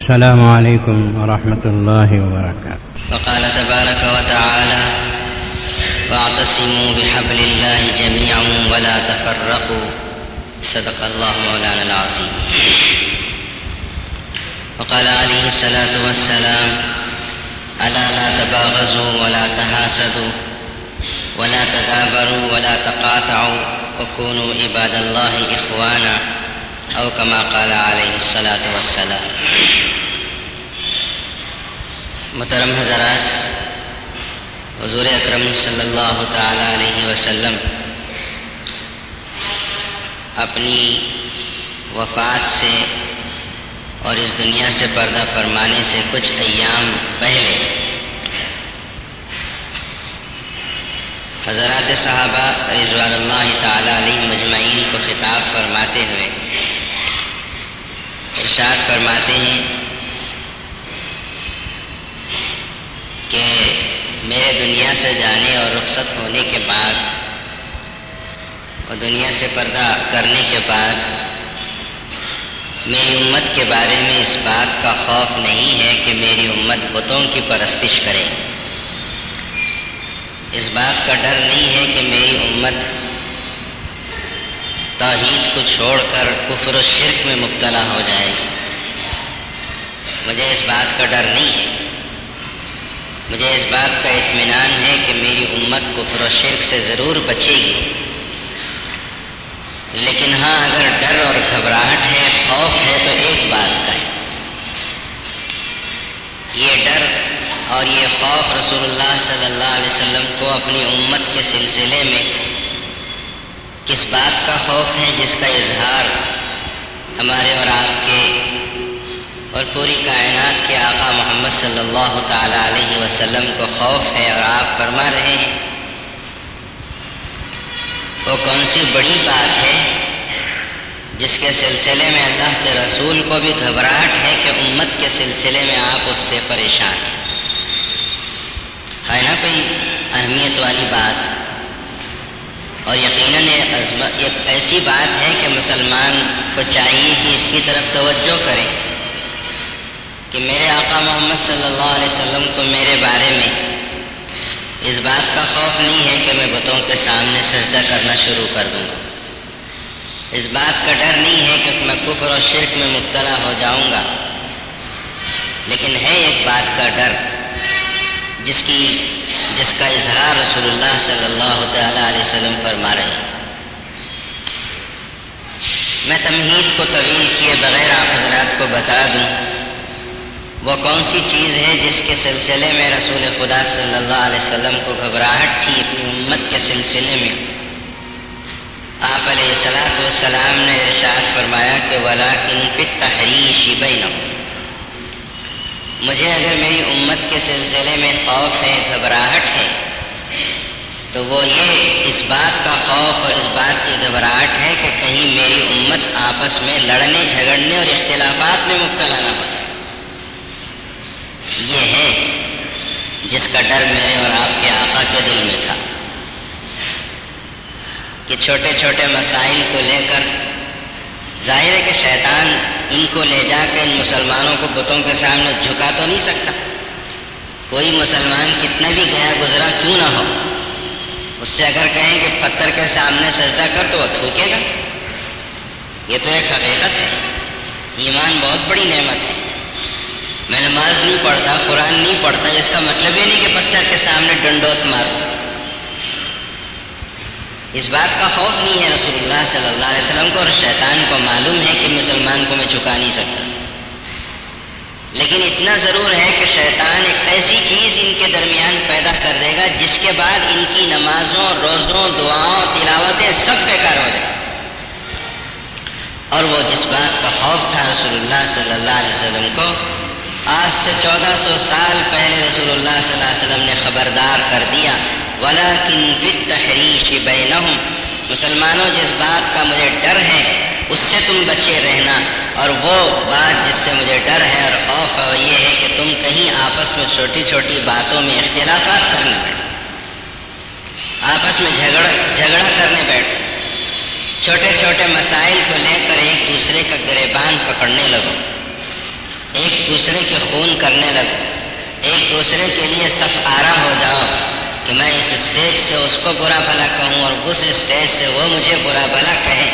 السلام عليكم ورحمة الله وبركاته. وقال تبارك وتعالى: واعتصموا بحبل الله جميعا ولا تفرقوا. صدق الله مولانا العظيم. وقال عليه الصلاة والسلام: ألا لا تباغضوا ولا تحاسدوا ولا تدابروا ولا تقاطعوا وكونوا عباد الله إخوانا، او كما قال علیہ الصلاۃ والسلام. محترم حضرات، حضور اکرم صلی اللہ تعالی علیہ وسلم اپنی وفات سے اور اس دنیا سے پردہ فرمانے سے کچھ ایام پہلے حضرات صحابہ رضوان اللہ تعالی علیہ مجمعین کو خطاب فرماتے ہوئے ارشاد فرماتے ہیں کہ میرے دنیا سے جانے اور رخصت ہونے کے بعد اور دنیا سے پردہ کرنے کے بعد میری امت کے بارے میں اس بات کا خوف نہیں ہے کہ میری امت بتوں کی پرستش کرے، اس بات کا ڈر نہیں ہے کہ میری امت توحید کو چھوڑ کر کفر و شرک میں مبتلا ہو جائے گی. مجھے اس بات کا ڈر نہیں ہے، مجھے اس بات کا اطمینان ہے کہ میری امت کفر و شرک سے ضرور بچے گی. لیکن ہاں، اگر ڈر اور گھبراہٹ ہے، خوف ہے، تو ایک بات کا ہے. یہ ڈر اور یہ خوف رسول اللہ صلی اللہ علیہ وسلم کو اپنی امت کے سلسلے میں کس بات کا خوف ہے جس کا اظہار ہمارے اور آپ کے اور پوری کائنات کے آقا محمد صلی اللہ تعالی علیہ وسلم کو خوف ہے. اور آپ فرما رہے ہیں وہ کون سی بڑی بات ہے جس کے سلسلے میں اللہ کے رسول کو بھی گھبراہٹ ہے کہ امت کے سلسلے میں آپ اس سے پریشان ہے نا. کوئی اہمیت والی بات، اور یقیناً یہ ایسی بات ہے کہ مسلمان کو چاہیے کہ اس کی طرف توجہ کرے کہ میرے آقا محمد صلی اللہ علیہ وسلم کو میرے بارے میں اس بات کا خوف نہیں ہے کہ میں بتوں کے سامنے سجدہ کرنا شروع کر دوں گا، اس بات کا ڈر نہیں ہے کہ میں کفر و شرک میں مبتلا ہو جاؤں گا. لیکن ہے ایک بات کا ڈر جس کا اظہار رسول اللہ صلی اللہ تعالی علیہ وسلم فرما رہے ہیں. میں تمہید کو طویل کیے بغیر آپ حضرات کو بتا دوں وہ کون سی چیز ہے جس کے سلسلے میں رسول خدا صلی اللہ علیہ وسلم کو گھبراہٹ تھی اپنی امت کے سلسلے میں. آپ علیہ الصلوۃ والسلام نے ارشاد فرمایا کہ وَلَٰكِن فِي التَّحْرِيشِ بَيْنَهُمْ. مجھے اگر میری امت کے سلسلے میں خوف ہے، گھبراہٹ ہے، تو وہ یہ اس بات کا خوف اور اس بات کی گھبراہٹ ہے کہ کہیں میری امت آپس میں لڑنے جھگڑنے اور اختلافات میں مبتلا نہ ہو جائے. یہ ہے جس کا ڈر میرے اور آپ کے آقا کے دل میں تھا کہ چھوٹے چھوٹے مسائل کو لے کر ظاہر ہے کہ شیطان ان کو لے جا کے ان مسلمانوں کو بتوں کے سامنے جھکا تو نہیں سکتا. کوئی مسلمان کتنا بھی گیا گزرا کیوں نہ ہو، اس سے اگر کہیں کہ پتھر کے سامنے سجدہ کر تو وہ تھوکے گا. یہ تو ایک حقیقت ہے. ایمان بہت بڑی نعمت ہے. میں نماز نہیں پڑھتا، قرآن نہیں پڑھتا، اس کا مطلب یہ نہیں کہ پتھر کے سامنے ڈنڈوت ماروں. اس بات کا خوف نہیں ہے رسول اللہ صلی اللہ علیہ وسلم کو، اور شیطان کو معلوم ہے کہ مسلمان کو میں چکا نہیں سکتا. لیکن اتنا ضرور ہے کہ شیطان ایک ایسی چیز ان کے درمیان پیدا کر دے گا جس کے بعد ان کی نمازوں، روزوں، دعاؤں، تلاوتیں سب بیکار ہو جائیں. اور وہ جس بات کا خوف تھا رسول اللہ صلی اللہ علیہ وسلم کو، آج سے 1400 سال پہلے رسول اللہ صلی اللہ علیہ وسلم نے خبردار کر دیا وَلَٰكِن فِي التَّحْرِيشِ بَيْنَهُمْ. مسلمانوں، جس بات کا مجھے ڈر ہے اس سے تم بچے رہنا، اور وہ بات جس سے مجھے ڈر ہے اور خوف ہے وہ یہ ہے کہ تم کہیں آپس میں چھوٹی چھوٹی باتوں میں اختلافات کرنے بیٹھو، آپس میں جھگڑا کرنے بیٹھو، چھوٹے چھوٹے مسائل کو لے کر ایک دوسرے کا گریبان پکڑنے لگو، ایک ایک دوسرے کے خون کرنے لگو، ایک دوسرے کے لیے صف آرا ہو جاؤ کہ میں اس اسٹیج سے اس کو برا بھلا کہوں اور اس اسٹیج سے وہ مجھے برا بھلا کہے۔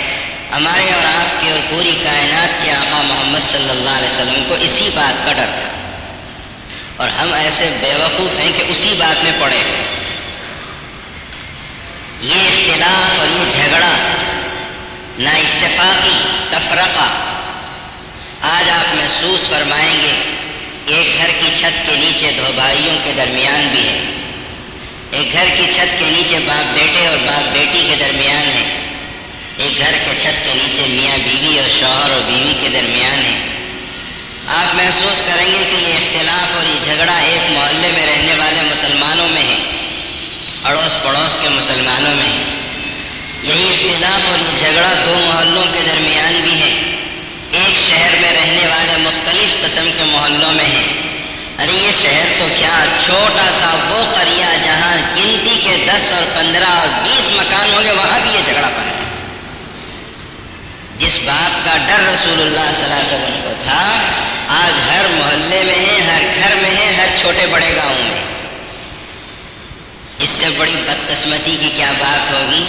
ہمارے اور آپ کے اور پوری کائنات کے آقا محمد صلی اللہ علیہ وسلم کو اسی بات کا ڈر تھا، اور ہم ایسے بیوقوف ہیں کہ اسی بات میں پڑے ہوئے۔ یہ اختلاف اور یہ جھگڑا، نا اتفاقی، تفرقہ، آج آپ محسوس فرمائیں گے کہ ایک گھر کی چھت کے نیچے دو بھائیوں کے درمیان بھی ہے، ایک گھر کی چھت کے نیچے باپ بیٹے اور باپ بیٹی کے درمیان ہے، ایک گھر کے چھت کے نیچے میاں بیوی اور شوہر اور بیوی کے درمیان ہے۔ آپ محسوس کریں گے کہ یہ اختلاف اور یہ جھگڑا ایک محلے میں رہنے والے مسلمانوں میں ہے، اڑوس پڑوس کے مسلمانوں میں ہے۔ یہی اختلاف اور یہ جھگڑا دو محلوں کے درمیان بھی ہے، ایک شہر میں رہنے والے مختلف قسم کے محلوں میں ہے۔ ارے یہ شہر تو کیا، چھوٹا سا وہ قریہ جہاں گنتی کے 10 اور 15 اور 20 مکان ہوں گے، وہاں بھی یہ جھگڑا پایا۔ جس بات کا ڈر رسول اللہ صلی اللہ علیہ وسلم کو تھا، آج ہر محلے میں ہے، ہر گھر میں ہے، ہر چھوٹے بڑے گاؤں میں۔ اس سے بڑی بدقسمتی کی کیا بات ہوگی؟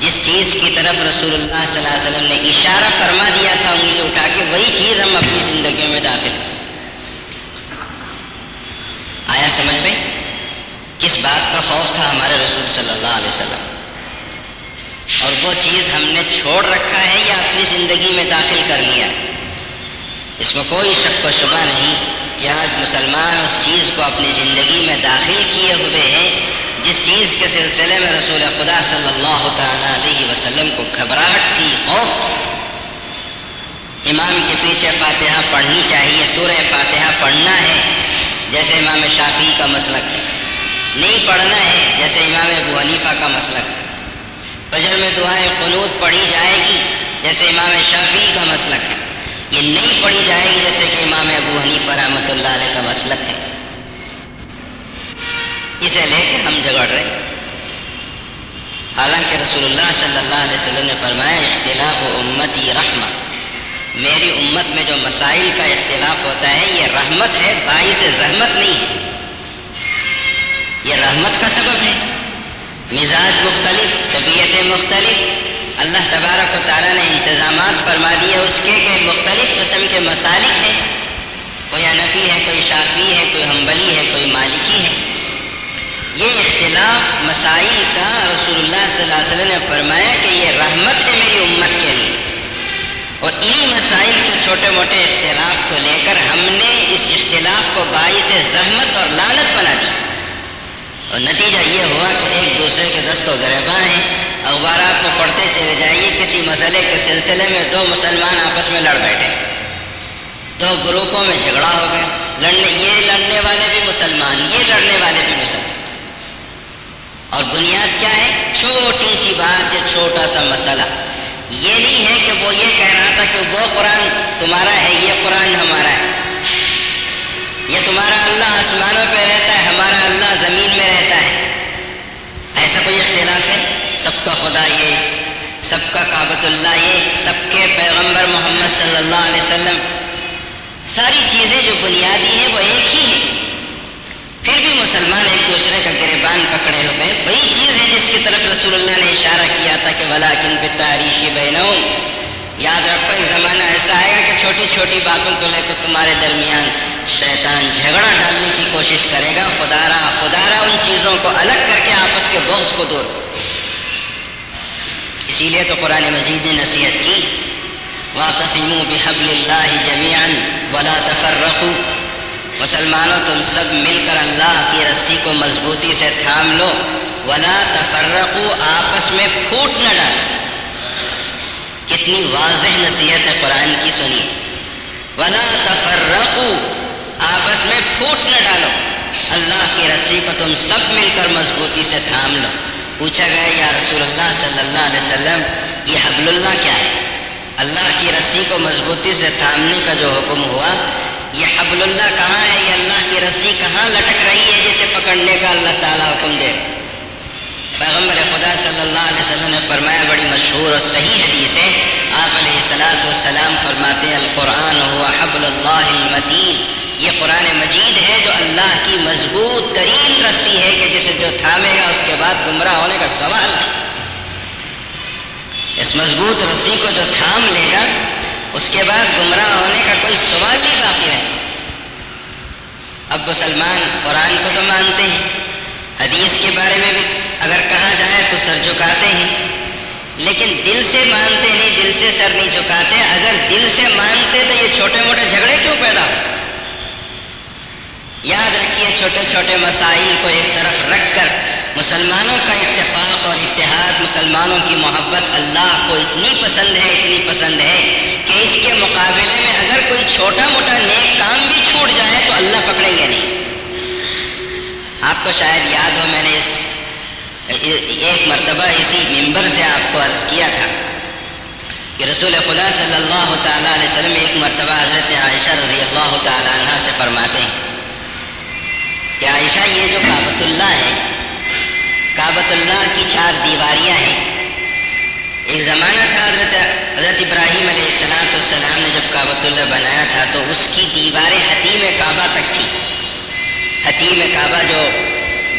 جس چیز کی طرف رسول اللہ صلی اللہ علیہ وسلم نے اشارہ فرما دیا تھا انگلی اٹھا کے، وہی چیز ہم اپنی زندگیوں میں داخل کریں۔ آیا سمجھ میں؟ کس بات کا خوف تھا ہمارے رسول صلی اللہ علیہ وسلم، اور وہ چیز ہم نے چھوڑ رکھا ہے یا اپنی زندگی میں داخل کر لیا ہے؟ اس میں کوئی شک و شبہ نہیں کہ آج مسلمان اس چیز کو اپنی زندگی میں داخل کیے ہوئے ہیں جس چیز کے سلسلے میں رسول خدا صلی اللہ تعالیٰ علیہ وسلم کو گھبراہٹ تھی، خوف تھی۔ امام کے پیچھے فاتحہ پڑھنی چاہیے، سورہ فاتحہ پڑھنا ہے جیسے امام شافعی کا مسلک ہے، نہیں پڑھنا ہے جیسے امام ابو حنیفہ کا مسلک ہے۔ فجر میں دعائے قنوت پڑھی جائے گی جیسے امام شافعی کا مسلک ہے، یہ نہیں پڑھی جائے گی جیسے کہ امام ابو حنیفہ رحمۃ اللہ علیہ کا مسلک ہے۔ اسے لے کے ہم جھگڑ رہے ہیں، حالانکہ رسول اللہ صلی اللہ علیہ وسلم نے فرمایا اختلاف امتی رحمہ، میری امت میں جو مسائل کا اختلاف ہوتا ہے یہ رحمت ہے، باعث زحمت نہیں ہے، یہ رحمت کا سبب ہے۔ مزاج مختلف، طبیعتیں مختلف، اللہ تبارک و تعالیٰ نے انتظامات فرما دیے اس کے کہ مختلف قسم کے مسالک ہیں، کوئی حنفی ہے، کوئی شافعی ہے، کوئی حنبلی ہے، کوئی مالکی ہے۔ یہ اختلاف مسائل کا رسول اللہ صلی اللہ علیہ وسلم نے فرمایا کہ یہ رحمت ہے میری امت کے لیے، اور انہی مسائل کے چھوٹے موٹے اختلاف کو لے کر ہم نے اس اختلاف کو باعث زحمت اور لعنت بنا دی، اور نتیجہ یہ ہوا کہ ایک دوسرے کے دست و گریباں ہیں۔ اخبارات میں پڑھتے چلے جائیے، کسی مسئلے کے سلسلے میں دو مسلمان آپس میں لڑ بیٹھے، دو گروپوں میں جھگڑا ہو گیا، یہ لڑنے والے بھی مسلمان، یہ لڑنے والے بھی مسلمان، اور بنیاد کیا ہے؟ چھوٹی سی بات یا چھوٹا سا مسئلہ۔ یہ نہیں ہے کہ وہ یہ کہہ رہا تھا کہ وہ قرآن تمہارا ہے، یہ قرآن ہمارا ہے، یہ تمہارا اللہ آسمانوں پہ رہتا ہے، ہمارا اللہ زمین میں رہتا ہے۔ ایسا کوئی اختلاف ہے؟ سب کا خدا یہ، سب کا کعبۃ اللہ یہ، سب کے پیغمبر محمد صلی اللہ علیہ وسلم، ساری چیزیں جو بنیادی ہیں وہ ایک ہی ہیں، پھر بھی مسلمان ایک دوسرے کا گریبان پکڑے ہوئے۔ وہی چیز ہے جس کی طرف رسول اللہ نے اشارہ کیا تھا کہ وَلَٰكِن بِالتَّارِيخِ بَيْنَهُمْ، یاد رکھو ایک زمانہ ایسا آئے گا کہ چھوٹی چھوٹی باتوں کو لے کر تمہارے درمیان شیطان جھگڑا ڈالنے کی کوشش کرے گا۔ خدارا ان چیزوں کو الگ کر کے آپس کے بغض کو دور کرو۔ اسی لیے تو قرآن مجید نے نصیحت کی وَاعْتَصِمُوا بِحَبْلِ اللَّهِ جَمِيعًا وَلَا تَفَرَّقُوا، مسلمانوں تم سب مل کر اللہ کی رسی کو مضبوطی سے تھام لو، وَلَا تَفَرَّقُوا، آپس میں پھوٹ نہ ڈالو۔ کتنی واضح نصیحت ہے قرآن کی، سنیے، وَلَا تَفَرَّقُوا، آپس میں پھوٹ نہ ڈالو، اللہ کی رسی کو تم سب مل کر مضبوطی سے تھام لو۔ پوچھا گیا یا رسول اللہ صلی اللہ علیہ وسلم یہ حبل اللہ کیا ہے؟ اللہ کی رسی کو مضبوطی سے تھامنے کا جو حکم ہوا، یہ حبل اللہ کہاں ہے؟ یہ اللہ کی رسی کہاں لٹک رہی ہے جسے پکڑنے کا اللہ تعالیٰ حکم دے رہا ہے؟ پیغمبر خدا صلی اللہ علیہ وسلم نے فرمایا، بڑی مشہور اور صحیح حدیث ہے، آپ علیہ الصلوۃ والسلام فرماتے ہیں القرآن هو حبل اللہ المتین، یہ قرآن مجید ہے جو اللہ کی مضبوط ترین رسی ہے کہ جسے جو تھامے گا اس کے بعد گمراہ ہونے کا سوال نہیں۔ اس مضبوط رسی کو جو تھام لے گا اس کے بعد گمراہ ہونے کا کوئی سوال نہیں باقی ہے۔ اب مسلمان قرآن کو تو مانتے ہیں، حدیث کے بارے میں بھی اگر کہا جائے تو سر جھکاتے ہیں، لیکن دل سے مانتے نہیں، دل سے سر نہیں جھکاتے۔ اگر دل سے مانتے تو یہ چھوٹے موٹے جھگڑے کیوں پیدا ہو؟ یاد رکھیے، چھوٹے چھوٹے مسائل کو ایک طرف رکھ کر مسلمانوں کا اتفاق اور اتحاد، مسلمانوں کی محبت اللہ کو اتنی پسند ہے کہ اس کے مقابلے میں اگر کوئی چھوٹا موٹا نیک کام بھی چھوٹ جائے تو اللہ پکڑیں گے نہیں۔ آپ کو شاید یاد ہو، میں نے ایک مرتبہ اسی ممبر سے آپ کو عرض کیا تھا کہ رسول خدا صلی اللہ تعالیٰ علیہ وسلم ایک مرتبہ حضرت عائشہ رضی اللہ تعالیٰ عنہ سے فرماتے ہیں کہ عائشہ، یہ جو کعبۃ اللہ ہے، کعبۃ اللہ کی 4 دیواریاں ہیں۔ ایک زمانہ تھا حضرت ابراہیم علیہ السلام نے جب کعبۃ اللہ بنایا تھا تو اس کی دیواریں حتیم کعبہ تک تھی۔ حتیم کعبہ جو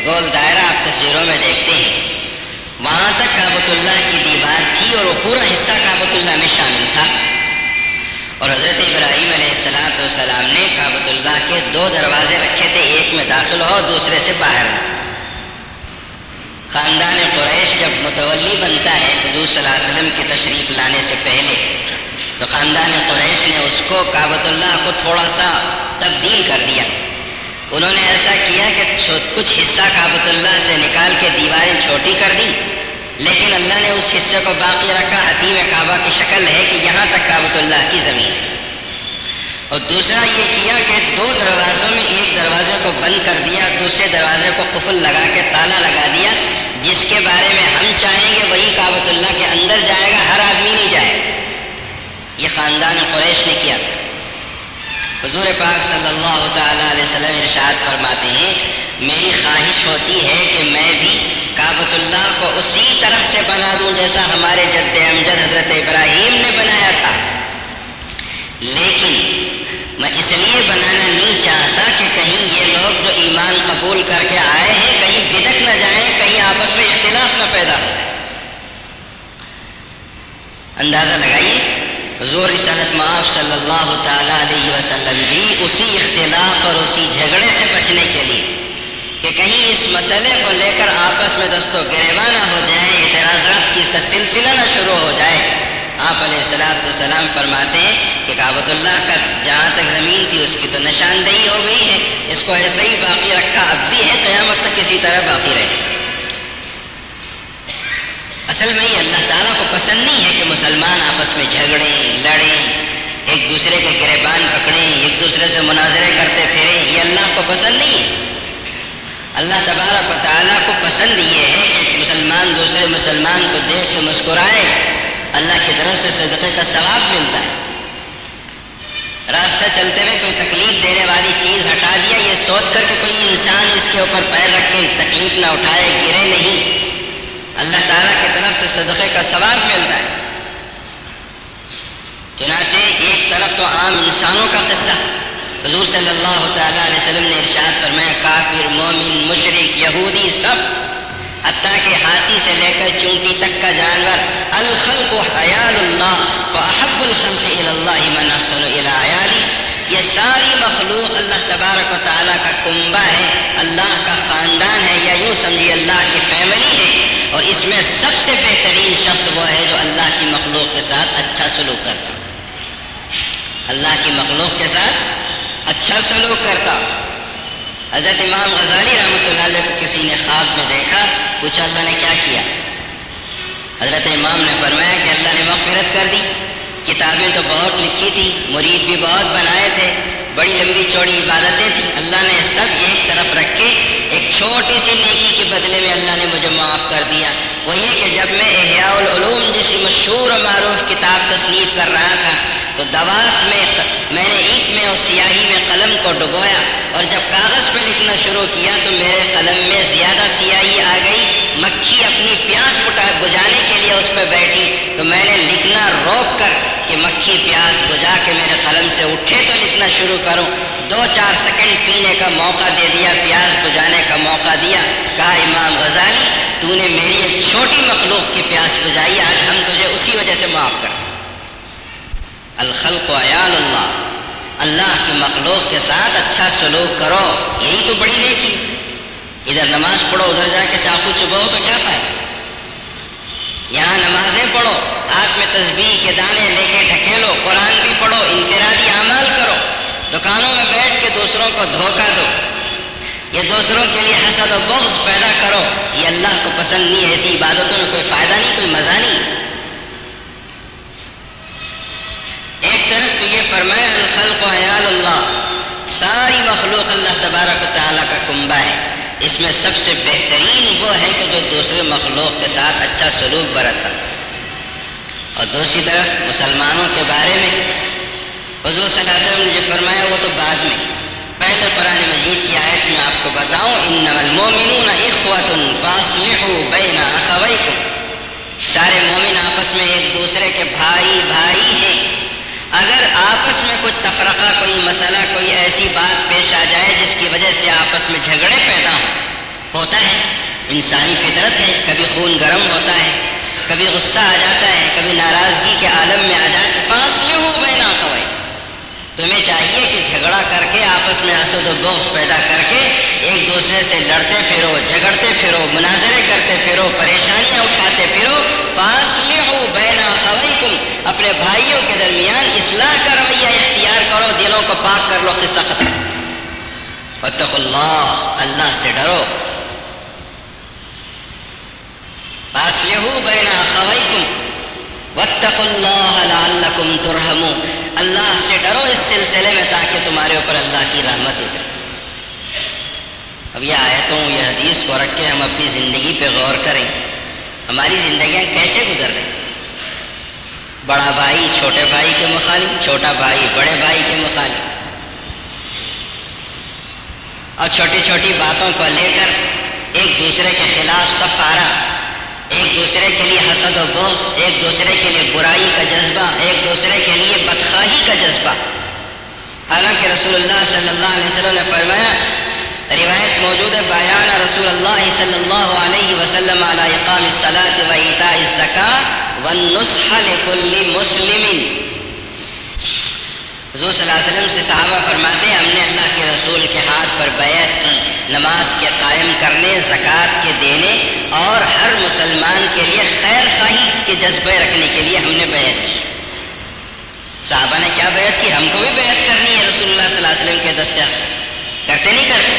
گول دائرہ آپ تصویروں میں دیکھتے ہیں، وہاں تک کعبۃ اللہ کی دیوار تھی اور وہ پورا حصہ کعبۃ اللہ میں شامل تھا۔ اور حضرت ابراہیم علیہ السلام نے کعبۃ اللہ کے 2 دروازے رکھے تھے، ایک میں داخل ہو، دوسرے سے باہر نہ۔ خاندان قریش جب متولی بنتا ہے حضور صلی اللہ علیہ وسلم کی تشریف لانے سے پہلے، تو خاندان قریش نے اس کو کعبۃ اللہ کو تھوڑا سا تبدیل کر دیا۔ انہوں نے ایسا کیا کہ کچھ حصہ کعبۃ اللہ سے نکال کے دیواریں چھوٹی کر دی، لیکن اللہ نے اس حصے کو باقی رکھا، حتیم کعبہ کی شکل ہے کہ یہاں تک کعبۃ اللہ کی زمین ہے۔ اور دوسرا یہ کیا کہ 2 دروازوں میں ایک دروازے کو بند کر دیا، دوسرے دروازے کو قفل لگا کے تالا لگا دیا، جس کے بارے میں ہم چاہیں گے وہی کعبۃ اللہ کے اندر جائے گا، ہر آدمی نہیں جائے گا۔ یہ خاندان قریش نے کیا تھا۔ حضور پاک صلی اللہ تعالیٰ علیہ وسلم ارشاد فرماتے ہیں، میری خواہش ہوتی ہے کہ میں بھی کعبۃ اللہ کو اسی طرح سے بنا دوں جیسا ہمارے جد امجد حضرت ابراہیم نے بنایا تھا، لیکن میں اس لیے بنانا نہیں چاہتا کہ کہیں یہ لوگ جو ایمان قبول کر کے آئے ہیں کہیں بدعت نہ جائیں، کہیں آپس میں اختلاف نہ پیدا ہو جائے۔ اندازہ لگائیے، حضور رسالت مآب صلی اللہ تعالیٰ علیہ وسلم بھی اسی اختلاف اور اسی جھگڑے سے بچنے کے لیے کہ کہیں اس مسئلے کو لے کر آپس میں دست و گریباں نہ ہو جائے، اعتراضات کی سلسلہ نہ شروع ہو جائے، آپ علیہ السلام فرماتے ہیں کہ کعبۃ اللہ کا جہاں تک زمین تھی اس کی تو نشاندہی ہو گئی ہے، اس کو ایسے ہی باقی رکھا، اب بھی ہے، قیامت تک اسی طرح باقی رہے۔ اصل میں یہ اللہ تعالیٰ کو پسند نہیں ہے کہ مسلمان آپس میں جھگڑیں، لڑیں، ایک دوسرے کے گریبان پکڑیں، ایک دوسرے سے مناظرے کرتے پھریں، یہ اللہ کو پسند نہیں ہے۔ اللہ تبارک و تعالیٰ کو پسند یہ ہے کہ ایک مسلمان دوسرے مسلمان کو دیکھ کے مسکرائے، اللہ کی طرف سے صدقے کا ثواب ملتا ہے۔ راستہ چلتے ہوئے کوئی تکلیف دینے والی چیز ہٹا دیا، یہ سوچ کر کہ کوئی انسان اس کے اوپر پیر رکھ کے تکلیف نہ اٹھائے، گرے نہیں، اللہ تعالیٰ کی طرف سے صدقے کا ثواب ملتا ہے۔ چنانچہ ایک طرف تو عام انسانوں کا قصہ، حضور صلی اللہ تعالیٰ علیہ وسلم نے ارشاد فرمایا، کافر، مومن، مشرک، یہودی، سب، حتیٰ کہ ہاتھی سے لے کر چونٹی تک کا جانور، الخلق حیال اللہ واحب الخلق الی اللہ من احسن الی عیالی، یہ ساری مخلوق اللہ تبارک و تعالیٰ کا کنبہ ہے، اللہ کا خاندان ہے، یا یوں سمجھیے اللہ کی فیملی ہے، اور اس میں سب سے بہترین شخص وہ ہے جو اللہ کی مخلوق کے ساتھ اچھا سلوک کرتا، اللہ کی مخلوق کے ساتھ اچھا سلوک کرتا۔ حضرت امام غزالی رحمۃ اللہ علیہ کو کسی نے خواب میں دیکھا، پوچھا اللہ نے کیا کیا؟ حضرت امام نے فرمایا کہ اللہ نے مغفرت کر دی، کتابیں تو بہت لکھی تھی، مرید بھی بہت بنائے تھے، بڑی لمبی چوڑی عبادتیں تھیں، اللہ نے سب ایک طرف رکھ کے ایک چھوٹی سی نیکی کے بدلے میں اللہ نے مجھے معاف کر دیا، وہ یہ کہ جب میں احیاء العلوم جیسی مشہور و معروف کتاب تصنیف کر رہا تھا تو دوات میں نے اینٹ میں اور سیاہی میں قلم کو ڈبویا اور جب کاغذ پہ لکھنا شروع کیا تو میرے قلم میں زیادہ سیاہی آ گئی، مکھی اپنی پیاس بجھانے کے لیے اس پہ بیٹھی، تو میں نے لکھنا روک کر کہ مکھی پیاس بجھا کے میرے قلم سے اٹھے تو لکھنا شروع کروں، 2-4 سیکنڈ پینے کا موقع دے دیا، پیاس بجھانے کا موقع دیا، کہا امام غزالی تو نے میری ایک چھوٹی مخلوق کی پیاس بجھائی، آج ہم تجھے اسی وجہ سے معاف کر دیں۔ الخلق عیال اللہ، اللہ کی مخلوق کے ساتھ اچھا سلوک کرو، یہی تو بڑی نیکی۔ ادھر نماز پڑھو ادھر جا کے چاقو چباؤ تو کیا فائدہ؟ یہاں نمازیں پڑھو، ہاتھ میں تسبیح کے دانے لے کے ڈھکیلو، قرآن بھی پڑھو، انفرادی اعمال کرو، دکانوں میں بیٹھ کے دوسروں کو دھوکہ دو، یہ دوسروں کے لیے حسد و بغض پیدا کرو، یہ اللہ کو پسند نہیں، ایسی عبادتوں میں کوئی فائدہ نہیں، کوئی مزہ نہیں۔ ایک طرف تو یہ فرمایا الخلق عیال اللہ، ساری مخلوق اللہ تبارک و تعالیٰ کا کنبہ ہے، اس میں سب سے بہترین وہ ہے کہ جو دوسرے مخلوق کے ساتھ اچھا سلوک برتتا، اور دوسری طرف مسلمانوں کے بارے میں حضور صلی اللہ علیہ وسلم نے جو فرمایا وہ تو بعد میں، پہلے قرآن مجید کی آیت میں آپ کو بتاؤں انما المؤمنون اخوۃ فاصلحوا بین اخویکم، سارے مومن آپس میں ایک دوسرے کے بھائی ہیں، اگر آپس میں کچھ تفرقہ، کوئی مسئلہ، کوئی ایسی بات پیش آ جائے جس کی وجہ سے آپس میں جھگڑے پیدا ہوتا ہے، انسانی فطرت ہے، کبھی خون گرم ہوتا ہے، کبھی غصہ آ جاتا ہے، کبھی ناراضگی کے عالم میں آ جاتا ہے، فاصلحوا بین اخویکم، تمہیں چاہیے کہ جھگڑا کر کے آپس میں حسد و بغض پیدا کر کے ایک دوسرے سے لڑتے پھرو، جھگڑتے پھرو، مناظرے کرتے پھرو، پریشانیاں اٹھاتے پھرو، فاصلحوا بین اخویکم، اپنے بھائیوں کے درمیان اصلاح کا رویہ اختیار کرو، دلوں کو پاک کر لو، قصہ ختم۔ واتقوا اللہ، اللہ سے ڈرو، فاصلحوا بین اخویکم واتقوا اللہ لعلکم ترحمون، اللہ سے ڈرو اس سلسلے میں تاکہ تمہارے اوپر اللہ کی رحمت اترے۔ اب یہ آیتوں، یہ حدیث کو رکھ کے ہم اپنی زندگی پہ غور کریں، ہماری زندگیاں کیسے گزر رہی؟ بڑا بھائی چھوٹے بھائی کے مخالف، چھوٹا بھائی بڑے بھائی کے مخالف، اور چھوٹی چھوٹی باتوں کو لے کر ایک دوسرے کے خلاف صف آرا، ایک دوسرے کے لیے حسد و بغض، ایک دوسرے کے لیے برائی کا جذبہ، ایک دوسرے کے لیے بدخواہی کا جذبہ، حالانکہ رسول اللہ صلی اللہ علیہ وسلم نے فرمایا، روایت موجود ہے، بیان رسول اللہ صلی اللہ علیہ وسلم علی اقام الصلاۃ و ایتاء الزکاۃ والنصح لکل مسلم، حضور صلی اللہ علیہ وسلم سے صحابہ فرماتے ہیں ہم نے اللہ کے رسول کے ہاتھ پر بیعت کی، نماز کے قائم کرنے، زکوٰۃ کے دینے اور ہر مسلمان کے لیے خیر خواہی کے جذبے رکھنے کے لیے ہم نے بیعت کی۔ صحابہ نے کیا بیعت کی؟ ہم کو بھی بیعت کرنی ہے رسول اللہ صلی اللہ علیہ وسلم کے دستیاب، کرتے نہیں کرتے؟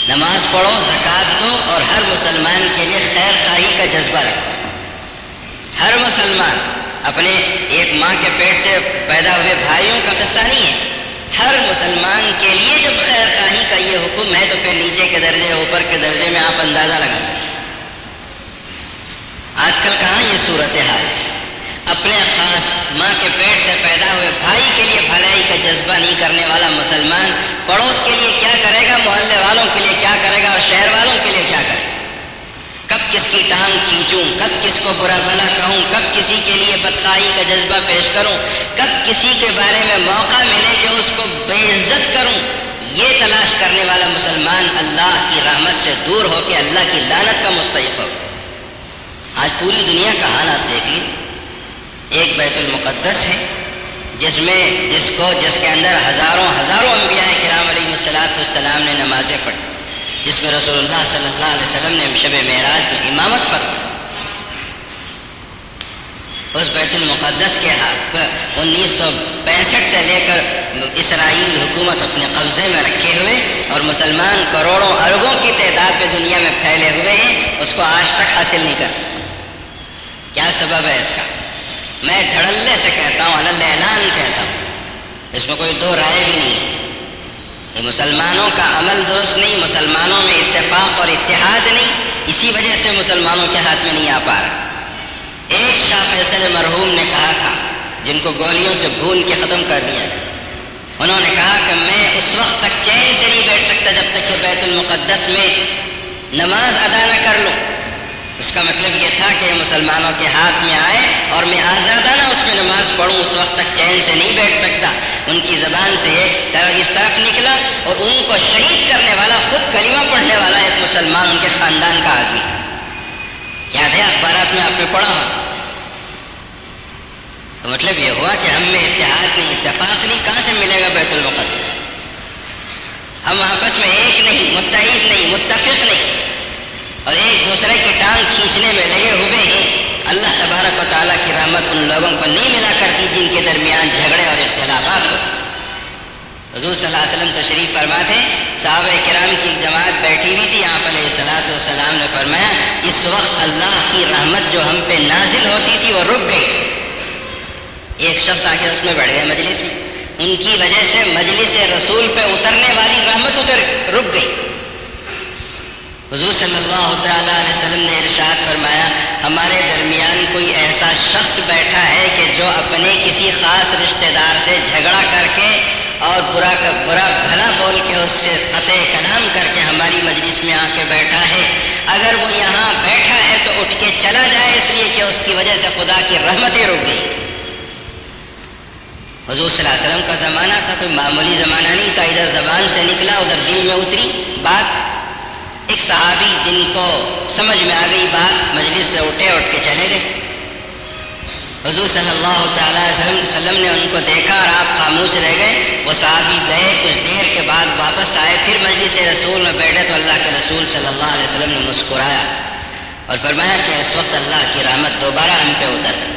نماز پڑھو، زکوٰۃ دو اور ہر مسلمان کے لیے خیر خواہی کا جذبہ رکھو۔ ہر مسلمان، اپنے ایک ماں کے پیٹ سے پیدا ہوئے بھائیوں کا قصہ نہیں ہے، ہر مسلمان کے لیے جب خیر خواہی کا یہ حکم ہے تو پھر نیچے کے درجے اوپر کے درجے میں آپ اندازہ لگا سکتے۔ آج کل کہاں یہ صورتحال ہے؟ اپنے خاص ماں کے پیٹ سے پیدا ہوئے بھائی کے لیے بھلائی کا جذبہ نہیں کرنے والا مسلمان پڑوس کے لیے کیا کرے گا، محلے والوں کے لیے کیا کرے گا اور شہر والوں کے لیے کیا کرے گا؟ کب کس کی ٹانگ کھینچوں، کب کس کو برا بھلا کہوں، کب کسی کے لیے بدخواہی کا جذبہ پیش کروں، کب کسی کے بارے میں موقع ملے کہ اس کو بے عزت کروں، یہ تلاش کرنے والا مسلمان اللہ کی رحمت سے دور ہو کے اللہ کی لعنت کا مستحق ہو۔ آج پوری دنیا کا حال آپ دیکھیے، ایک بیت المقدس ہے جس کے اندر ہزاروں انبیاء کرام علیہ السلام نے نمازیں پڑھی، جس میں رسول اللہ صلی اللہ علیہ وسلم نے شب معراج میں امامت فرمائی۔ اس بیت المقدس کے 1965 سے لے کر اسرائیلی حکومت اپنے قبضے میں رکھے ہوئے اور مسلمان کروڑوں اربوں کی تعداد میں دنیا میں پھیلے ہوئے ہیں، اس کو آج تک حاصل نہیں کر سکتے۔ کیا سبب ہے اس کا؟ میں دھڑلے سے کہتا ہوں، علی اعلان کہتا ہوں، اس میں کوئی دو رائے بھی نہیں ہے۔ یہ مسلمانوں کا عمل درست نہیں، مسلمانوں میں اتفاق اور اتحاد نہیں، اسی وجہ سے مسلمانوں کے ہاتھ میں نہیں آ پا رہا۔ ایک شاہ فیصل مرحوم نے کہا تھا، جن کو گولیوں سے بھون کے ختم کر دیا تھا، انہوں نے کہا کہ میں اس وقت تک المقدس میں نماز ادا نہ کر لوں۔ اس کا مطلب یہ تھا کہ مسلمانوں کے ہاتھ میں آئے اور میں آزادانہ اس میں نماز پڑھوں، اس وقت تک چین سے نہیں بیٹھ سکتا۔ ان کی زبان سے ایک اس طرف نکلا اور ان کو شہید کرنے والا خود کلمہ پڑھنے والا ایک مسلمان ان کے خاندان کا آدمی، یاد ہے اخبارات میں آپ نے پڑھا ہو۔ تو مطلب یہ ہوا کہ ہم میں اتحاد نہیں، اتفاق نہیں، کہاں سے ملے گا بیت المقدس؟ ہم آپس میں ایک نہیں، متحد نہیں، متفق نہیں، اور ایک دوسرے کی ٹانگ کھینچنے میں لگے ہوئے ہیں۔ اللہ تبارک و تعالیٰ کی رحمت ان لوگوں کو نہیں ملا کرتی جن کے درمیان جھگڑے اور اختلافات ہوتے۔ حضور صلی اللہ علیہ وسلم تشریف فرما تھے، صحابہ کرام کی ایک جماعت بیٹھی ہوئی تھی، آپ علیہ الصلوۃ والسلام نے فرمایا اس وقت اللہ کی رحمت جو ہم پہ نازل ہوتی تھی وہ رک گئی۔ ایک شخص آگے اس میں بیٹھ گیا مجلس میں، ان کی وجہ سے مجلس رسول پہ اترنے والی رحمت رک گئی۔ حضور صلی اللہ تعالیٰ علیہ وسلم نے ارشاد فرمایا ہمارے درمیان کوئی ایسا شخص بیٹھا ہے کہ جو اپنے کسی خاص رشتہ دار سے جھگڑا کر کے اور برا بھلا بول کے اس سے قطع کلام کر کے ہماری مجلس میں آ کے بیٹھا ہے، اگر وہ یہاں بیٹھا ہے تو اٹھ کے چلا جائے، اس لیے کہ اس کی وجہ سے خدا کی رحمتیں رک گئی۔ حضور صلی اللہ علیہ وسلم کا زمانہ تھا، کوئی معمولی زمانہ نہیں تھا، ادھر زبان سے نکلا ادھر دل میں اتری بات۔ ایک صحابی جن کو سمجھ میں آ گئی بات، مجلس سے اٹھے، اٹھ کے چلے گئے۔ حضور صلی اللہ تعالیٰ علیہ وسلم نے ان کو دیکھا اور آپ خاموش رہ گئے۔ وہ صحابی گئے، کچھ دیر کے بعد واپس آئے، پھر مجلس رسول میں بیٹھے تو اللہ کے رسول صلی اللہ علیہ وسلم نے مسکرایا اور فرمایا کہ اس وقت اللہ کی رحمت دوبارہ ہم پہ اتر گئی۔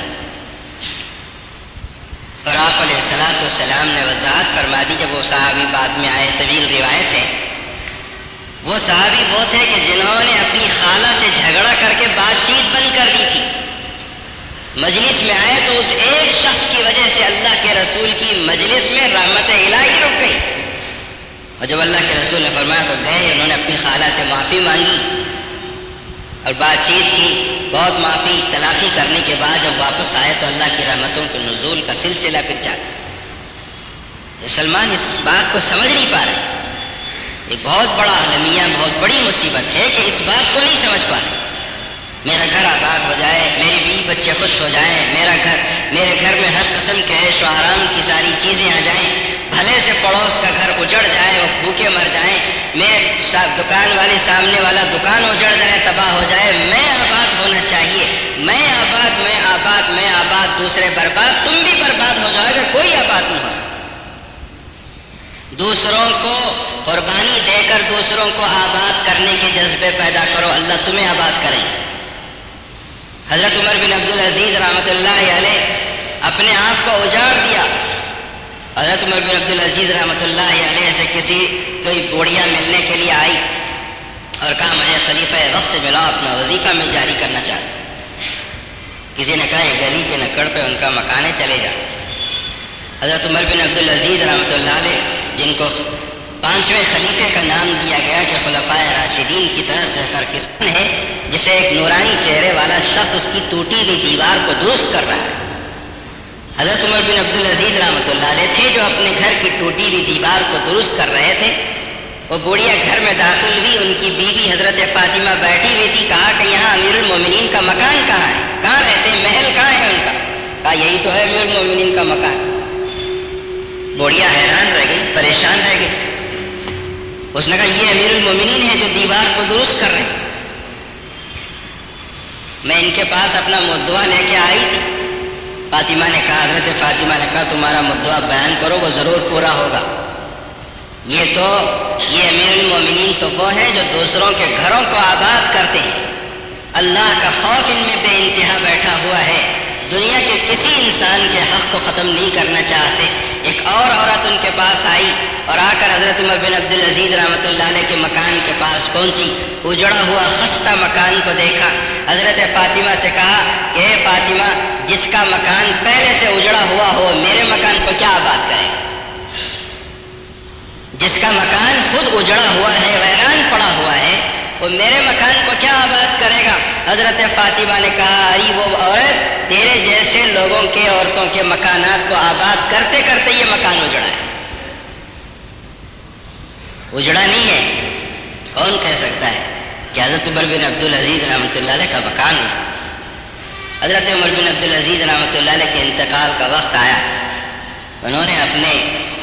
اور آپ علیہ الصلوۃ والسلام نے وضاحت فرما دی جب وہ صحابی بعد میں آئے، طویل روایت ہے، وہ صحابی وہ تھے کہ جنہوں نے اپنی خالہ سے جھگڑا کر کے بات چیت بند کر دی تھی، مجلس میں آئے تو اس ایک شخص کی وجہ سے اللہ کے رسول کی مجلس میں رحمت الہی رک گئی۔ اور جب اللہ کے رسول نے فرمایا تو گئے، انہوں نے اپنی خالہ سے معافی مانگی اور بات چیت کی، بہت معافی تلافی کرنے کے بعد جب واپس آئے تو اللہ کی رحمتوں کے نزول کا سلسلہ پھر چلا۔ مسلمان اس بات کو سمجھ نہیں پا رہے، ایک بہت بڑا عالمیہ، بہت بڑی مصیبت ہے کہ اس بات کو نہیں سمجھ پا رہے۔ میرا گھر آباد ہو جائے، میری بیوی بچے خوش ہو جائیں، میرے گھر میں ہر قسم کے عیش و آرام کی ساری چیزیں آ جائیں، بھلے سے پڑوس کا گھر اجڑ جائے، وہ بھوکے مر جائیں، میرے دکان والے سامنے والا دکان اجڑ جائے، تباہ ہو جائے، میں آباد ہونا چاہیے، میں آباد، دوسرے برباد، تم بھی برباد ہو جاؤ گے، کوئی آباد نہیں ہو سکتا۔ دوسروں کو قربانی دے کر دوسروں کو آباد کرنے کے جذبے پیدا کرو، اللہ تمہیں آباد کریں۔ حضرت عمر بن عبدالعزیز رحمۃ اللہ علیہ اپنے آپ کو اجاڑ دیا۔ حضرت عمر بن عبدالعزیز رحمۃ اللہ علیہ سے کوئی بوڑھیا ملنے کے لیے آئی اور کہا مجھے خلیفہ وقت سے ملا، اپنا وظیفہ میں جاری کرنا چاہتا۔ کسی نے کہا یہ گلی کے نکڑ پہ ان کا مکان ہے، چلے جا۔ حضرت عمر بن عبدالعزیز رحمۃ اللہ علیہ جن کو 5ویں خلیفے کا نام دیا گیا کہ خلفائے راشدین کی طرح سے کسان ہے، جسے ایک نورانی چہرے والا شخص اس کی ٹوٹی ہوئی دیوار کو درست کر رہا ہے۔ حضرت عمر بن عبدالعزیز رحمۃ اللہ علیہ تھے جو اپنے گھر کی ٹوٹی ہوئی دیوار کو درست کر رہے تھے۔ وہ بوڑھیا گھر میں داخل ہوئی، ان کی بیوی حضرت فاطمہ بیٹھی ہوئی تھی۔ کہا کہ یہاں امیر المومنین کا مکان کہاں ہے، کہاں رہتے ہیں، محل کہاں ہے ان کا؟ کہا یہی تو ہے امیر المومنین کا مکان۔ بوڑھیا حیران رہ گئی، پریشان رہ گئی۔ اس نے کہا یہ امیر المومنین ہے جو دیوار کو درست کر رہے ہیں، میں ان کے پاس اپنا مدعا لے کے آئی تھی۔ فاطمہ نے کہا، حضرت فاطمہ نے کہا تمہارا مدعا بیان کرو، وہ ضرور پورا ہوگا۔ یہ امیر المومنین تو وہ ہیں جو دوسروں کے گھروں کو آباد کرتے ہیں، اللہ کا خوف ان میں بے انتہا بیٹھا ہوا ہے، دنیا کے کسی انسان کے حق کو ختم نہیں کرنا چاہتے۔ ایک اور عورت ان کے پاس آئی اور آ کر حضرت عمر بن عبدالعزیز رحمۃ اللہ علیہ کے مکان کے پاس پہنچی، اجڑا ہوا خستہ مکان کو دیکھا۔ حضرت فاطمہ سے کہا کہ اے فاطمہ، جس کا مکان پہلے سے اجڑا ہوا ہو میرے مکان کو کیا آباد کرے گا؟ جس کا مکان خود اجڑا ہوا ہے، ویران پڑا ہوا ہے، وہ میرے مکان کو کیا آباد کرے گا؟ حضرت فاطمہ نے کہا اری وہ عورت تیرے جیسے لوگوں کے، عورتوں کے مکانات کو آباد کرتے کرتے یہ مکان اجڑا ہے، اجڑا نہیں ہے، کون کہہ سکتا ہے کہ حضرت عمر بن عبدالعزیز رحمۃ اللہ علیہ کا مکان ہوتا؟ حضرت عمر بن عبدالعزیز رحمۃ اللہ علیہ کے انتقال کا وقت آیا، انہوں نے اپنے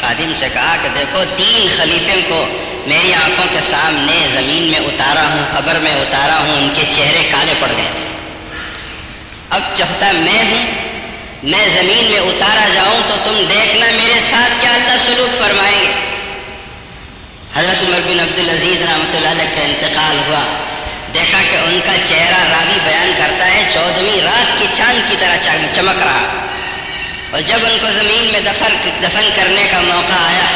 خادم سے کہا کہ دیکھو 3 خلیفے کو میری آنکھوں کے سامنے زمین میں اتارا ہوں، قبر میں اتارا ہوں، ان کے چہرے کالے پڑ گئے تھے، اب چاہتا میں ہوں میں زمین میں اتارا جاؤں تو تم دیکھنا میرے ساتھ کیا اللہ سلوک فرمائیں گے۔ حضرت عمر بن عبدالعزیز رحمۃ اللہ علیہ کا انتقال ہوا، دیکھا کہ ان کا چہرہ، راوی بیان کرتا ہے، 14ویں رات کی چاند کی طرح چمک رہا، اور جب ان کو زمین میں دفن کرنے کا موقع آیا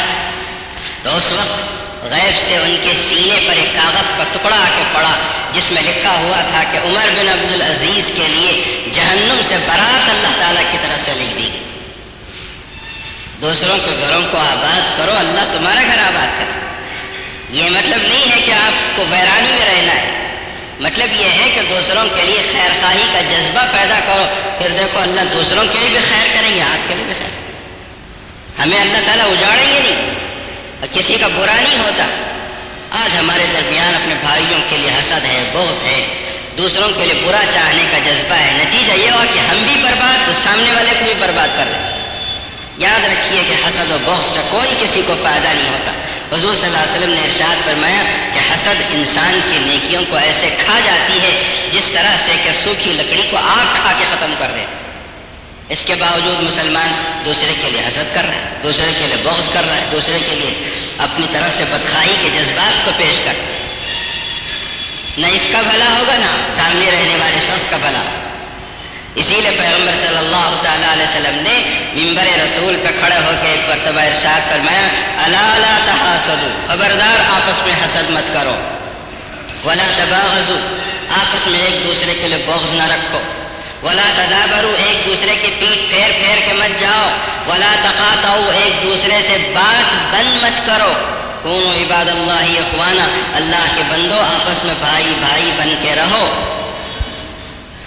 تو اس وقت غیب سے ان کے سینے پر ایک کاغذ کا ٹکڑا آ کے پڑا جس میں لکھا ہوا تھا کہ عمر بن عبدالعزیز کے لیے جہنم سے برات اللہ تعالیٰ کی طرف سے لکھ دی گئی۔ دوسروں کے گھروں کو آباد کرو، اللہ تمہارا گھر آباد کرے۔ یہ مطلب نہیں ہے کہ آپ کو ویرانی میں رہنا ہے، مطلب یہ ہے کہ دوسروں کے لیے خیر خواہی کا جذبہ پیدا کرو، پھر دیکھو اللہ دوسروں کے لیے بھی خیر کریں گے، آپ کے لیے بھی خیر۔ ہمیں اللہ تعالیٰ اجاڑیں گے نہیں، اور کسی کا برا نہیں ہوتا۔ آج ہمارے درمیان اپنے بھائیوں کے لیے حسد ہے، بغض ہے، دوسروں کے لیے برا چاہنے کا جذبہ ہے، نتیجہ یہ ہوا کہ ہم بھی برباد، سامنے والے کو بھی برباد کر دیں۔ یاد رکھیے کہ حسد و بغض سے کوئی کسی کو فائدہ نہیں ہوتا۔ حضور صلی اللہ علیہ وسلم نے ارشاد فرمایا کہ حسد انسان کی نیکیوں کو ایسے کھا جاتی ہے جس طرح سے کہ سوکھی لکڑی کو آگ کھا کے ختم کر دے۔ اس کے باوجود مسلمان دوسرے کے لیے حسد کر رہا ہے، دوسرے کے لیے بغض کر رہا ہے، دوسرے کے لیے اپنی طرف سے بدخواہی کے جذبات کو پیش کر، نہ اس کا بھلا ہوگا نہ سامنے رہنے والے شخص کا بھلا۔ اسی لیے پیغمبر صلی اللہ تعالیٰ علیہ وسلم نے منبر رسول پہ کھڑے ہو کے ایک مرتبہ ارشاد فرمایا، الا لا تحاسدوا، خبردار آپس میں حسد مت کرو، ولا تباغضوا، آپس میں ایک دوسرے کے لیے بغض نہ رکھو، ولا تدابروا، ایک دوسرے کی پیٹھ پھیر پھیر کے مت جاؤ، ولا تقاطعوا، ایک دوسرے سے بات بند مت کرو، کونوا عباد اللہ اخوانا، اللہ کے بندو آپس میں بھائی بھائی بن کے رہو،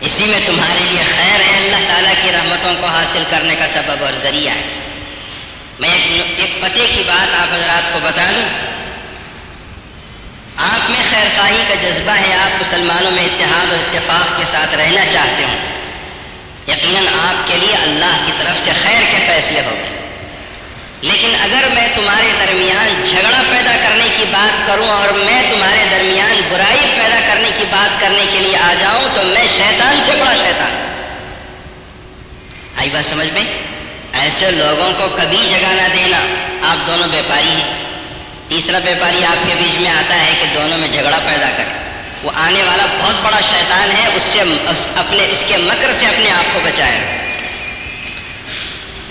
اسی میں تمہارے لیے خیر ہے، اللہ تعالیٰ کی رحمتوں کو حاصل کرنے کا سبب اور ذریعہ ہے۔ میں ایک پتے کی بات آپ حضرات کو بتا دوں، آپ میں خیر خواہی کا جذبہ ہے، آپ مسلمانوں میں اتحاد و اتفاق کے ساتھ رہنا چاہتے ہوں، یقیناً آپ کے لیے اللہ کی طرف سے خیر کے فیصلے ہوں گے، لیکن اگر میں تمہارے درمیان جھگڑا پیدا کرنے کی بات کروں اور میں تمہارے درمیان برائی پیدا کرنے کی بات کرنے کے لیے آ جاؤں تو میں شیطان سے بڑا شیطان۔ آئی بات سمجھ میں؟ ایسے لوگوں کو کبھی جگہ نہ دینا، آپ دونوں بیپاری ہیں، تیسرا بیپاری آپ کے بیچ میں آتا ہے کہ دونوں میں جھگڑا پیدا کرے، وہ آنے والا بہت بڑا شیطان ہے، اس کے مکر سے اپنے آپ کو بچائے۔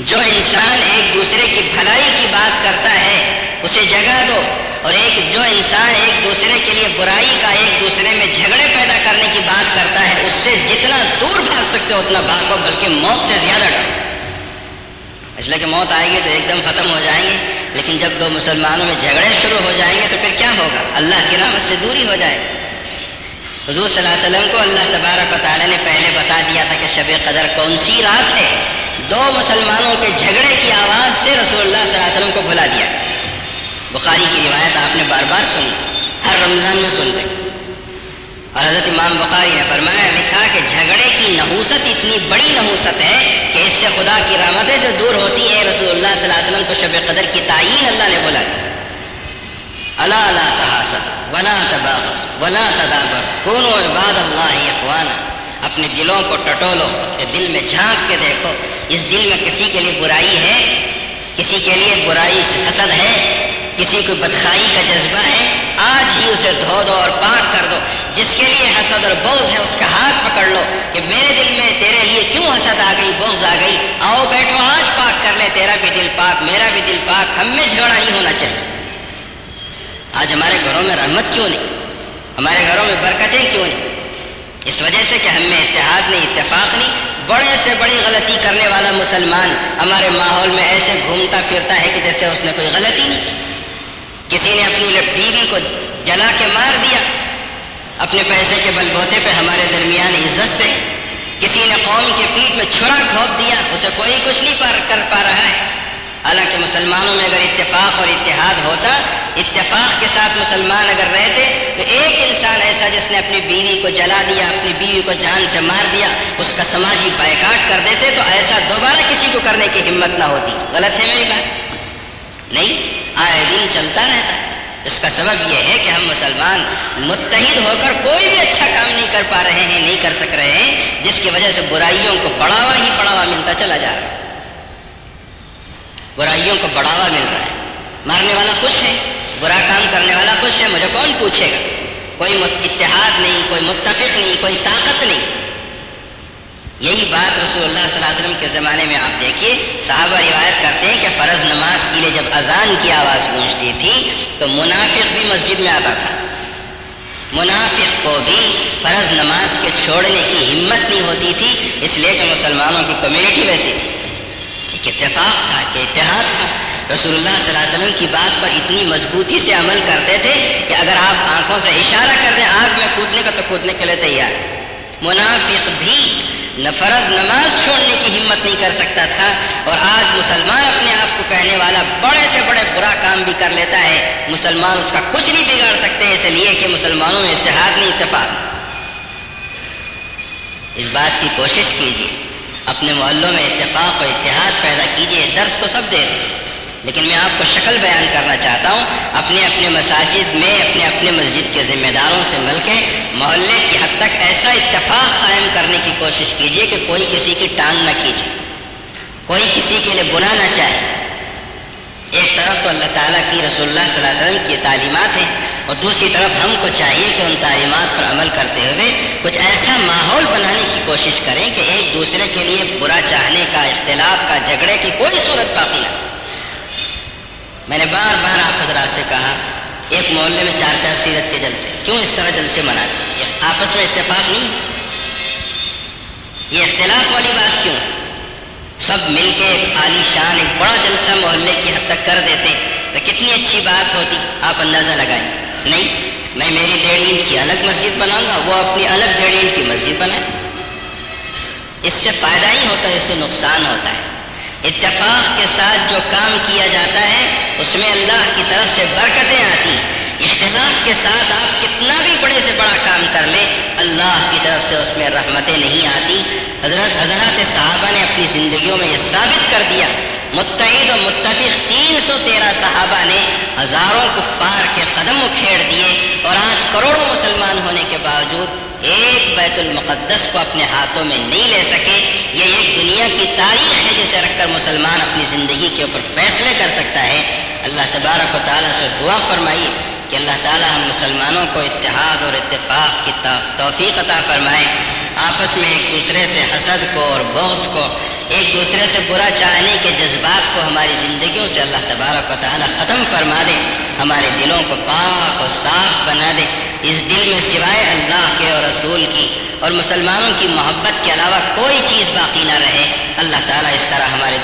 جو انسان ایک دوسرے کی بھلائی کی بات کرتا ہے اسے جگہ دو، اور جو انسان ایک دوسرے کے لیے برائی کا، ایک دوسرے میں جھگڑے پیدا کرنے کی بات کرتا ہے اس سے جتنا دور بھاگ سکتے ہو اتنا بھاگو، بلکہ موت سے زیادہ ڈرو، اس لیے کہ موت آئے گی تو ایک دم ختم ہو جائیں گے، لیکن جب دو مسلمانوں میں جھگڑے شروع ہو جائیں گے تو پھر کیا ہوگا؟ اللہ کی رحمت سے دوری ہو جائے۔ حضور صلی اللہ علیہ وسلم کو اللہ تبارک و تعالیٰ نے پہلے بتا دیا تھا کہ شب قدر کون سی رات ہے، دو مسلمانوں کے جھگڑے کی آواز سے رسول اللہ صلی اللہ علیہ وسلم کو بھلا دیا۔ بخاری کی روایت آپ نے بار بار سنی، ہر رمضان میں سنتے، اور حضرت امام بخاری نے فرمایا، لکھا کہ جھگڑے کی نحوست اتنی بڑی نحوست ہے کہ اس سے خدا کی رحمتیں سے دور ہوتی ہے۔ رسول اللہ صلی اللہ علیہ وسلم کو شب قدر کی تعین اللہ نے بولا دی، الا لا تحاسد ولا تباغض ولا تدابر کونوا عباد اللہ اخوانا، اپنے دلوں کو ٹٹولو، اپنے دل میں جھانک کے دیکھو، اس دل میں کسی کے لیے برائی ہے، کسی کے لیے برائی حسد ہے، کسی کو بدخواہی کا جذبہ ہے، آج ہی اسے دھو دو اور پاک کر دو۔ جس کے لیے حسد اور بغض ہے اس کا ہاتھ پکڑ لو کہ میرے دل میں تیرے لیے کیوں حسد آ گئی، بغض آ گئی، آؤ بیٹھو آج پاک کر لے، تیرا بھی دل پاک، میرا بھی دل پاک، ہم میں جھگڑا نہیں ہونا چاہیے۔ آج ہمارے گھروں میں رحمت کیوں نہیں، ہمارے گھروں میں برکتیں کیوں نہیں؟ اس وجہ سے کہ ہم میں اتحاد نہیں، اتفاق نہیں۔ بڑے سے بڑی غلطی کرنے والا مسلمان ہمارے ماحول میں ایسے گھومتا پھرتا ہے کہ جیسے اس نے کوئی غلطی نہیں۔ کسی نے اپنی بیوی کو جلا کے مار دیا اپنے پیسے کے بل بوتے پہ ہمارے درمیان عزت سے، کسی نے قوم کے پیٹھ میں چھرا گھونپ دیا، اسے کوئی کچھ نہیں کر پا رہا ہے۔ حالانکہ مسلمانوں میں اگر اتفاق اور اتحاد ہوتا، اتفاق کے ساتھ مسلمان اگر رہتے تو ایک انسان ایسا جس نے اپنی بیوی کو جلا دیا، اپنی بیوی کو جان سے مار دیا، اس کا سماجی بائیکاٹ کر دیتے تو ایسا دوبارہ کسی کو کرنے کی ہمت نہ ہوتی۔ غلط ہے میری بات؟ نہیں، آئے دن چلتا رہتا ہے۔ اس کا سبب یہ ہے کہ ہم مسلمان متحد ہو کر کوئی بھی اچھا کام نہیں کر پا رہے ہیں، نہیں کر سک رہے ہیں، جس کی وجہ سے برائیوں کو بڑھاوا ہی بڑھاوا ملتا چلا جا رہا ہے۔ برائیوں کو بڑھاوا مل رہا ہے، مارنے والا خوش ہے، برا کام کرنے والا خوش ہے، مجھے کون پوچھے گا؟ کوئی اتحاد نہیں، کوئی متفق نہیں، کوئی طاقت نہیں۔ یہی بات رسول اللہ صلی اللہ علیہ وسلم کے زمانے میں آپ دیکھیے، صحابہ روایت کرتے ہیں کہ فرض نماز کے لیے جب اذان کی آواز گونجتی تھی تو منافق بھی مسجد میں آتا تھا۔ منافق کو بھی فرض نماز کے چھوڑنے کی ہمت نہیں ہوتی تھی، اس لیے کہ مسلمانوں کی کمیونٹی ویسی تھی، ایک اتفاق تھا، کہ اتحاد تھا۔ رسول اللہ صلی اللہ علیہ وسلم کی بات پر اتنی مضبوطی سے عمل کرتے تھے کہ اگر آپ آنکھوں سے اشارہ کر دیں آگ میں کودنے کا تو کودنے کے لیے تیار۔ منافق بھی فرض نماز چھوڑنے کی ہمت نہیں کر سکتا تھا، اور آج مسلمان اپنے آپ کو کہنے والا بڑے سے بڑے برا کام بھی کر لیتا ہے، مسلمان اس کا کچھ نہیں بگاڑ سکتے، اس لیے کہ مسلمانوں میں اتحاد نہیں، اتفاق۔ اس بات کی کوشش کیجیے، اپنے محلوں میں اتفاق و اتحاد پیدا کیجیے۔ درس کو سب دے دیں، لیکن میں آپ کو شکل بیان کرنا چاہتا ہوں۔ اپنے اپنے مساجد میں اپنے اپنے مسجد کے ذمہ داروں سے مل کے محلے کی حد تک ایسا اتفاق قائم کرنے کی کوشش کیجیے کہ کوئی کسی کی ٹانگ نہ کھینچے، کوئی کسی کے لیے برا نہ چاہے۔ ایک طرف تو اللہ تعالیٰ کی، رسول اللہ صلی اللہ علیہ وسلم کی تعلیمات ہیں، اور دوسری طرف ہم کو چاہیے کہ ان تعلیمات پر عمل کرتے ہوئے کچھ ایسا ماحول بنانے کی کوشش کریں کہ ایک دوسرے کے لیے برا چاہنے کا، اختلاف کا، جھگڑے کی کوئی صورت باقی نہ۔ میں نے بار بار آپ حضرات سے کہا، ایک محلے میں 4 سیرت کے جلسے، کیوں اس طرح جلسے مناتے؟ آپس میں اتفاق نہیں، یہ اختلاف والی بات کیوں؟ سب مل کے ایک عالی شان ایک بڑا جلسہ محلے کی حد تک کر دیتے تو کتنی اچھی بات ہوتی، آپ اندازہ لگائیں۔ نہیں، میں میری 1.5 اینٹ کی الگ مسجد بناؤں گا، وہ اپنی الگ 1.5 اینٹ کی مسجد بنائے۔ اس سے فائدہ ہی ہوتا ہے، اس سے نقصان ہوتا ہے۔ اتفاق کے ساتھ جو کام کیا جاتا ہے اس میں اللہ کی طرف سے برکتیں آتی۔ اختلاف کے ساتھ آپ کتنا بھی بڑے سے بڑا کام کر لیں، اللہ کی طرف سے اس میں رحمتیں نہیں آتی۔ حضرات صحابہ نے اپنی زندگیوں میں یہ ثابت کر دیا، متحد و متفق 313 صحابہ نے ہزاروں کفار کے قدم اکھیڑ دیے، اور آج کروڑوں مسلمان ہونے کے باوجود ایک بیت المقدس کو اپنے ہاتھوں میں نہیں لے سکے۔ یہ ایک دنیا کی تاریخ ہے جسے رکھ کر مسلمان اپنی زندگی کے اوپر فیصلے کر سکتا ہے۔ اللہ تبارک و تعالیٰ سے دعا فرمائی کہ اللہ تعالیٰ ہم مسلمانوں کو اتحاد اور اتفاق کی توفیق عطا فرمائے، آپس میں ایک دوسرے سے حسد کو اور بغض کو، ایک دوسرے سے برا چاہنے کے جذبات کو ہماری زندگیوں سے اللہ تبارک و تعالیٰ ختم فرما دے، ہمارے دلوں کو پاک اور صاف بنا دے۔ اس دل میں سوائے اللہ کے اور رسول کی اور مسلمانوں کی محبت کے علاوہ کوئی چیز باقی نہ رہے۔ اللہ تعالیٰ اس طرح ہمارے